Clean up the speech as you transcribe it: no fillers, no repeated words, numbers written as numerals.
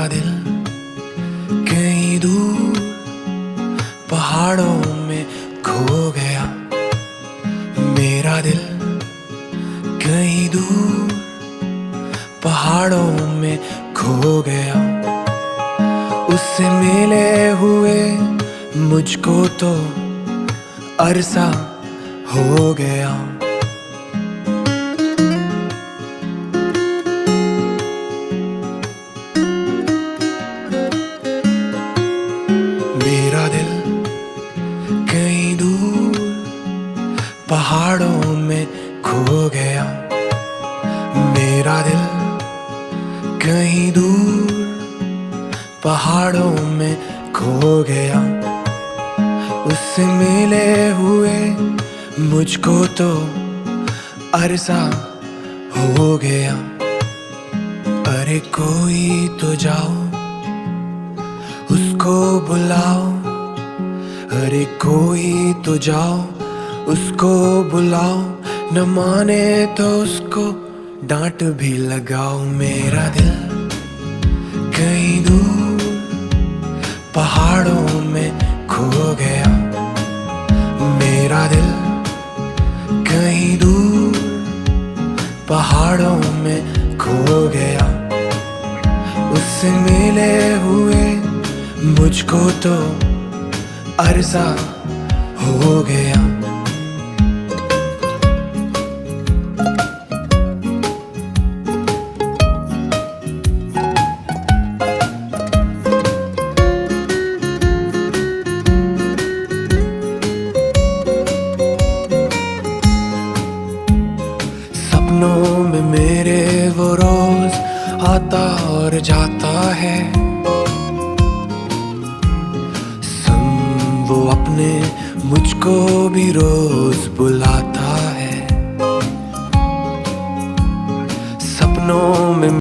दिल कहीं दूर पहाड़ों में खो गया। मेरा दिल कहीं दूर पहाड़ों में खो गया। उससे मिले हुए मुझको तो अरसा हो गया। मेरा दिल कहीं दूर पहाड़ों में खो गया। मेरा दिल कहीं दूर पहाड़ों में खो गया। उससे मिले हुए मुझको तो अरसा हो गया। अरे कोई तो जाओ उसको बुलाओ। अरे कोई तो जाओ उसको बुलाओ। न माने तो उसको डांट भी लगाओ। मेरा दिल कहीं दूर पहाड़ों में खो गया। मेरा दिल कहीं दूर पहाड़ों में खो गया। उससे मिले हुए मुझको तो अरसा हो गया। सपनों में मेरे वो रोज आता और जाता है। संग वो अपने मुझको भी रोज बुलाता है। सपनों में